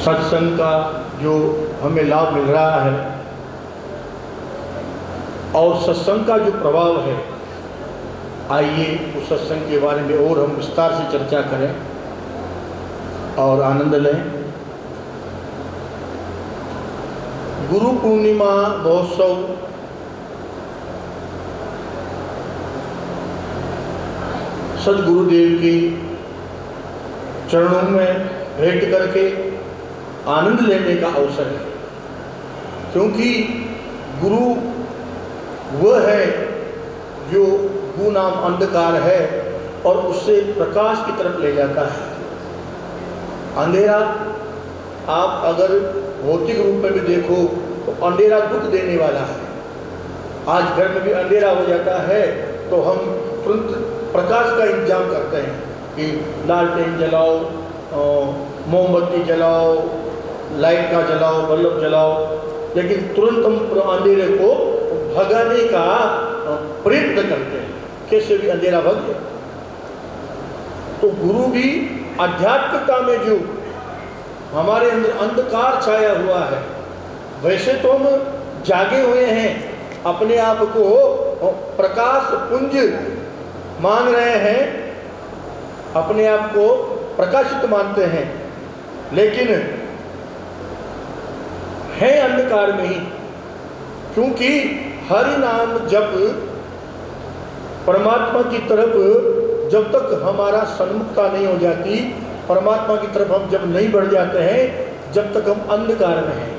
सत्संग का जो हमें लाभ मिल रहा है और सत्संग का जो प्रभाव है, आइए उस सत्संग के बारे में और हम विस्तार से चर्चा करें और आनंद लें। गुरु पूर्णिमा महोत्सव सदगुरुदेव की चरणों में भेंट करके आनंद लेने का अवसर है, क्योंकि गुरु वह है जो गुनाम अंधकार है और उससे प्रकाश की तरफ ले जाता है। अंधेरा आप अगर भौतिक रूप में भी देखो तो अंधेरा दुख देने वाला है। आज घर में भी अंधेरा हो जाता है तो हम तुरंत प्रकाश का इंतजाम करते हैं कि लालटेन जलाओ, मोमबत्ती जलाओ, लाइट का जलाओ, बल्ब जलाओ, लेकिन तुरंत हम अंधेरे को भगाने का प्रयत्न करते हैं, कैसे भी अंधेरा भग जाए। तो गुरु भी आध्यात्मिकता में जो हमारे अंदर अंधकार छाया हुआ है, वैसे तो हम जागे हुए हैं, अपने आप को प्रकाश पुंज मान रहे हैं, अपने आप को प्रकाशित मानते हैं, लेकिन है अंधकार में ही। क्योंकि हरि नाम जप परमात्मा की तरफ जब तक हमारा सन्मुखता नहीं हो जाती, परमात्मा की तरफ हम जब नहीं बढ़ जाते हैं, जब तक हम अंधकार में हैं,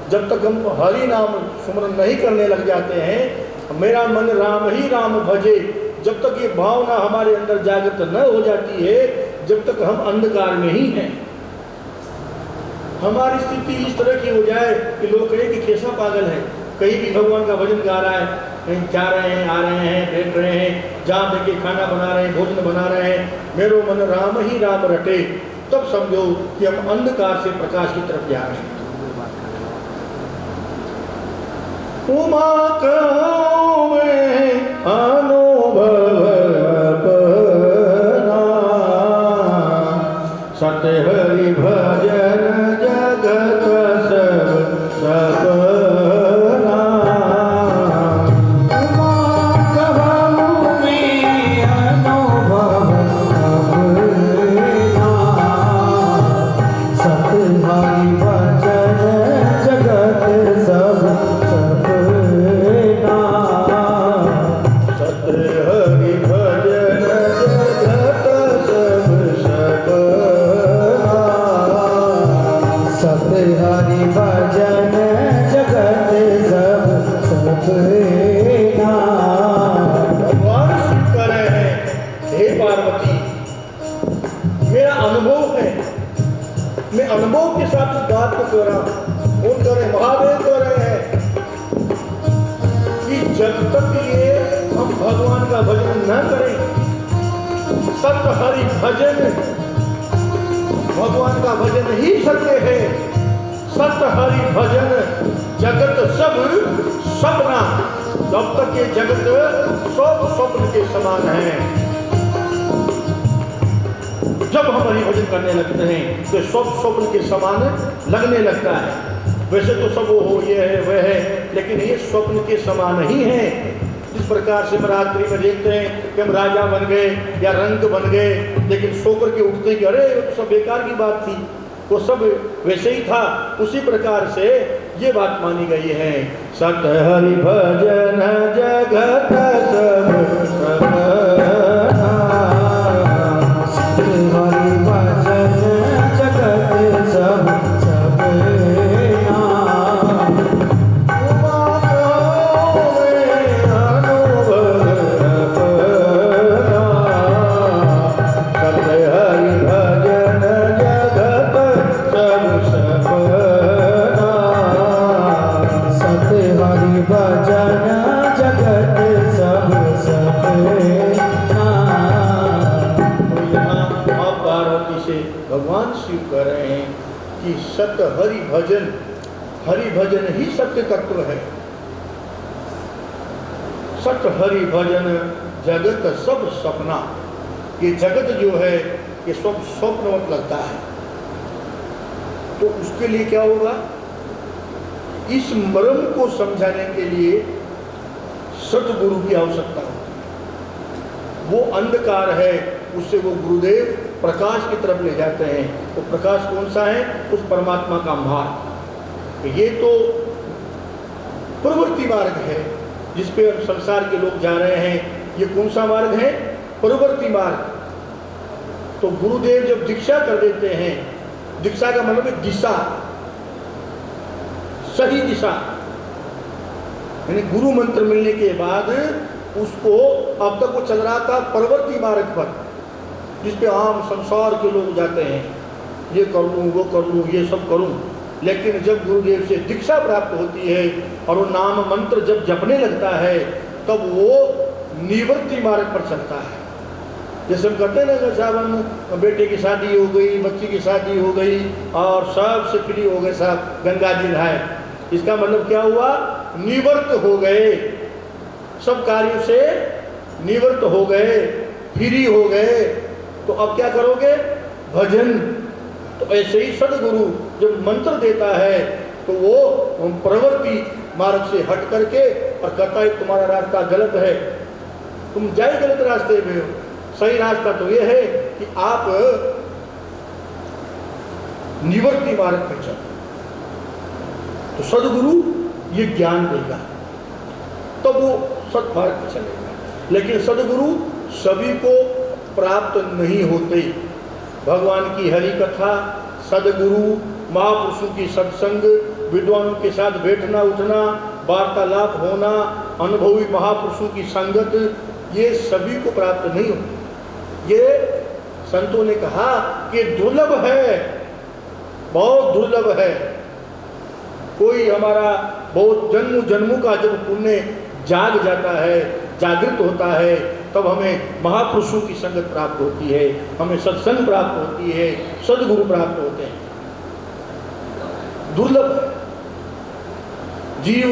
जब तक हम हरि नाम सुमरन नहीं करने लग जाते हैं, मेरा मन राम ही राम भजे, जब तक ये भावना हमारे अंदर जागृत न हो जाती है, जब तक हम अंधकार में ही हैं। हमारी स्थिति इस तरह की हो जाए कि लोग कहें कि कैसा पागल है, कहीं भी भगवान का भजन गा रहा है, कहीं जा रहे हैं, आ रहे हैं, बैठ रहे हैं, जहाँ देखे खाना बना रहे हैं, भोजन बना रहे हैं, मेरो मन राम ही राम रटे, तब समझो कि हम अंधकार से प्रकाश की तरफ जा रहे हैं। उमा कहूँ मैं अनुभव अपना, सत्य हरि भजन जगत सब सपना। उमा कहूँ मैं अनुभव अपना, सत्य हरि भजन जगत सब सपना। सत्य हरि भजन जगत सब सपना। सत्य हरि भजन जगत सब सपना। भगवान शिव कह रहे हैं, हे पार्वती, मेरा अनुभव है, मैं अनुभव के साथ इस बात को कह रहा हूँ। वो कह रहे, महादेव कह रहे हैं कि जब तक ये हम भगवान का भजन न करें, सत्य हरि भजन, भगवान का भजन ही सत्य है, सत्य हरि भजन जगत सब सपना, जब तक ये जगत सब स्वप्न के समान है। जब हम हरि भजन करने लगते हैं तो सब स्वप्न के समान लगने लगता है। वैसे तो सब वो हो, ये है, वह है, लेकिन ये स्वप्न के समान ही है। जिस प्रकार से हम रात्रि में देखते हैं कि हम राजा बन गए या रंग बन गए, लेकिन सोकर के उठते कि अरे वो तो सब बेकार की बात थी, वो सब वैसे ही था। उसी प्रकार से ये बात मानी गई है, सत्य हरि भजन जगत सब सपना। सत्य हरि भजन जगत सब सपना। उमा कहूँ मैं अनुभव अपना, सत्य हरि भजन जगत सब सपना। सत्य हरि भजन जगत सब सपना। तो यहाँ माँ पार्वती से भगवान शिव कह रहे हैं कि सत्य हरि भजन ही सत्य तत्व है। सत्य हरि भजन जगत सब सपना। ये जगत जो है ये सब स्वप्नवत लगता है, तो उसके लिए क्या होगा? इस मर्म को समझाने के लिए सतगुरु की आवश्यकता होती है। वो अंधकार है, उससे वो गुरुदेव प्रकाश की तरफ ले जाते हैं। तो प्रकाश कौन सा है? उस परमात्मा का मार्ग। ये तो प्रवृत्ति मार्ग है जिस पे संसार के लोग जा रहे हैं। ये कौन सा मार्ग है? प्रवृत्ति मार्ग। तो गुरुदेव जब दीक्षा कर देते हैं, दीक्षा का मतलब है दिशा, सही दिशा, यानी गुरु मंत्र मिलने के बाद उसको, अब तक वो चल रहा था प्रवृत्ति मार्ग पर, जिस पे आम संसार के लोग जाते हैं, ये कर लूँ, वो कर लूँ, ये सब करूँ। लेकिन जब गुरुदेव से दीक्षा प्राप्त होती है और वो नाम मंत्र जब जपने लगता है, तब वो निवृत्ति मार्ग पर चलता है। जैसे हम कहते हैं ना कि साहब हम बेटे की शादी हो गई, बच्ची की शादी हो गई और सब से फ्री हो गए, साहब गंगा जी नहाए। इसका मतलब क्या हुआ? निवृत्त हो गए, सब कार्यों से निवृत्त हो गए, फ्री हो गए। तो अब क्या करोगे? भजन। तो ऐसे ही सदगुरु जब मंत्र देता है तो वो प्रवृत्ति मार्ग से हट करके और कहता है तुम्हारा रास्ता गलत है, तुम जाए गलत रास्ते में हो। सही रास्ता तो ये है कि आप निवृत्ति मार्ग पे चलो। तो सदगुरु ये ज्ञान देगा, तब वो सत्मार्ग पे चलेगा। लेकिन सदगुरु सभी को प्राप्त नहीं होते। भगवान की हरि कथा, सदगुरु, महापुरुषों की सत्संग, विद्वानों के साथ बैठना उठना, वार्तालाप होना, अनुभवी महापुरुषों की संगत, ये सभी को प्राप्त नहीं होती। ये संतों ने कहा कि दुर्लभ है, बहुत दुर्लभ है। कोई हमारा बहुत जन्म जन्मों का जब पुण्य जाग जाता है, जागृत होता है, तब हमें महापुरुषों की संगत प्राप्त होती है, हमें सत्संग प्राप्त होती है, सद्गुरु प्राप्त होते हैं। दुर्लभ जीव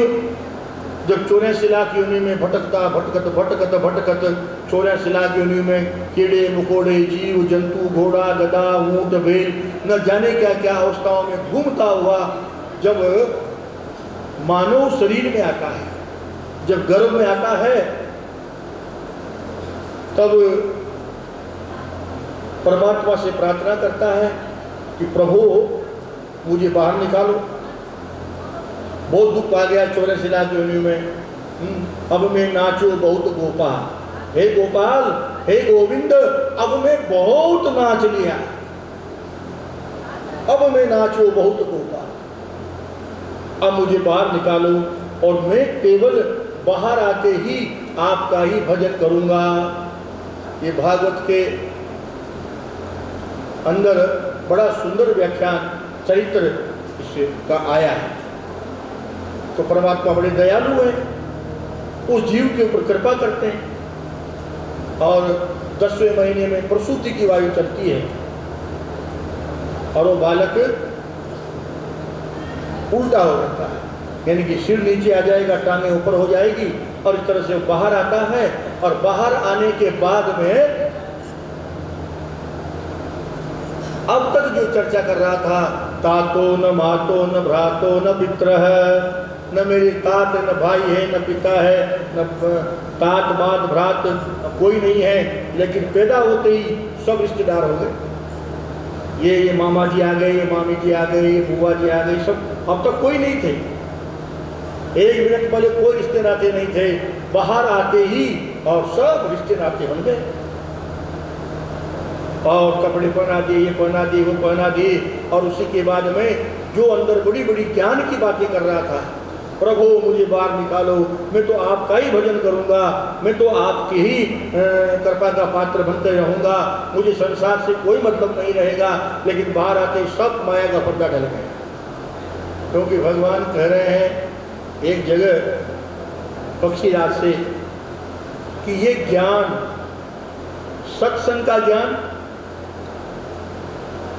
जब 84 लाख योनि में भटकता भटकत भटकत भटकत 84 लाख योनि में कीड़े मकोड़े जीव जंतु घोड़ा गधा ऊंट बैल न जाने क्या क्या अवस्थाओं में घूमता हुआ जब मानव शरीर में आता है, जब गर्भ में आता है, तब परमात्मा से प्रार्थना करता है कि प्रभु मुझे बाहर निकालो, बहुत दुख आ गया 84 लाख योनि में, अब मैं नाचो बहुत गोपाल, हे गोपाल हे गोविंद, अब मैं बहुत नाच लिया, अब मैं नाचो बहुत गोपाल, अब मुझे बाहर निकालो और मैं केवल बाहर आते ही आपका ही भजन करूंगा। ये भागवत के अंदर बड़ा सुंदर व्याख्यान चरित्र इससे का आया है। तो परमात्मा बड़े दयालु हैं, उस जीव के ऊपर कृपा करते हैं और 10वें महीने में प्रसूति की वायु चलती है और वो बालक उल्टा हो जाता है, यानी कि सिर नीचे आ जाएगा, टांगें ऊपर हो जाएगी और इस तरह से वो बाहर आता है। और बाहर आने के बाद में अब तक जो चर्चा कर रहा था, तातो न मातो न भ्रातो न पित्र है, न मेरे तात न भाई है न पिता है, न तात मात भ्रात कोई नहीं है, लेकिन पैदा होते ही सब रिश्तेदार हो गए। ये मामा जी आ गए, ये मामी जी आ गए, ये बुआ जी आ गई, सब अब तक कोई नहीं थे। एक मिनट पहले कोई रिश्ते नाते नहीं थे, बाहर आते ही और सब रिश्ते नाते बन गए और कपड़े पहना दिए, ये पहना दिए, वो पहना दिए। और उसी के बाद में जो अंदर बड़ी बड़ी ज्ञान की बातें कर रहा था, प्रभु मुझे बाहर निकालो, मैं तो आपका ही भजन करूंगा, मैं तो आपकी ही कृपा का पात्र बनते रहूंगा, मुझे संसार से कोई मतलब नहीं रहेगा। लेकिन बाहर आते सब माया का पर्दा ढल गया, क्योंकि भगवान कह रहे हैं एक जगह पक्षीराज से कि ये ज्ञान सत्संग का ज्ञान,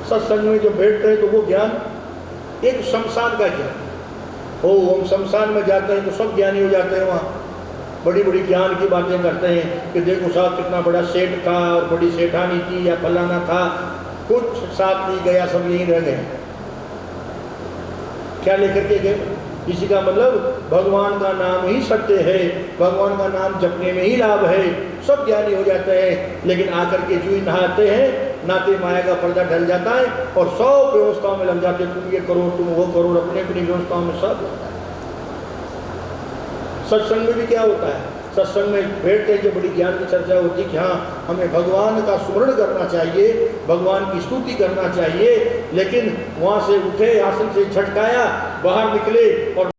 सत्संग में जो बैठते हैं तो वो ज्ञान एक शमशान का ज्ञान। हम शमशान में जाते हैं तो सब ज्ञानी हो जाते हैं, वहाँ बड़ी बड़ी ज्ञान की बातें करते हैं कि देखो साहब कितना बड़ा सेठ था और बड़ी सेठानी थी या फलाना था, कुछ साथ नहीं गया, सब यहीं रह गए। क्या लेकर के गए? इसी का मतलब भगवान का नाम ही सत्य है, भगवान का नाम जपने में ही लाभ है, सब ज्ञानी हो जाते हैं। लेकिन आकर के जो ही नहाते हैं, नाते माया का पर्दा ढल जाता है और 100 व्यवस्थाओं में लग जाते हैं, तुम ये करो, तुम वो करो, अपनी अपनी व्यवस्थाओं में सब होता है। सत्संग में भी क्या होता है? सत्संग में बैठते हैं, जो बड़ी ज्ञान की चर्चा होती है कि हाँ हमें भगवान का स्मरण करना चाहिए, भगवान की स्तुति करना चाहिए, लेकिन वहाँ से उठे, आसन से झटकाया, बाहर निकले और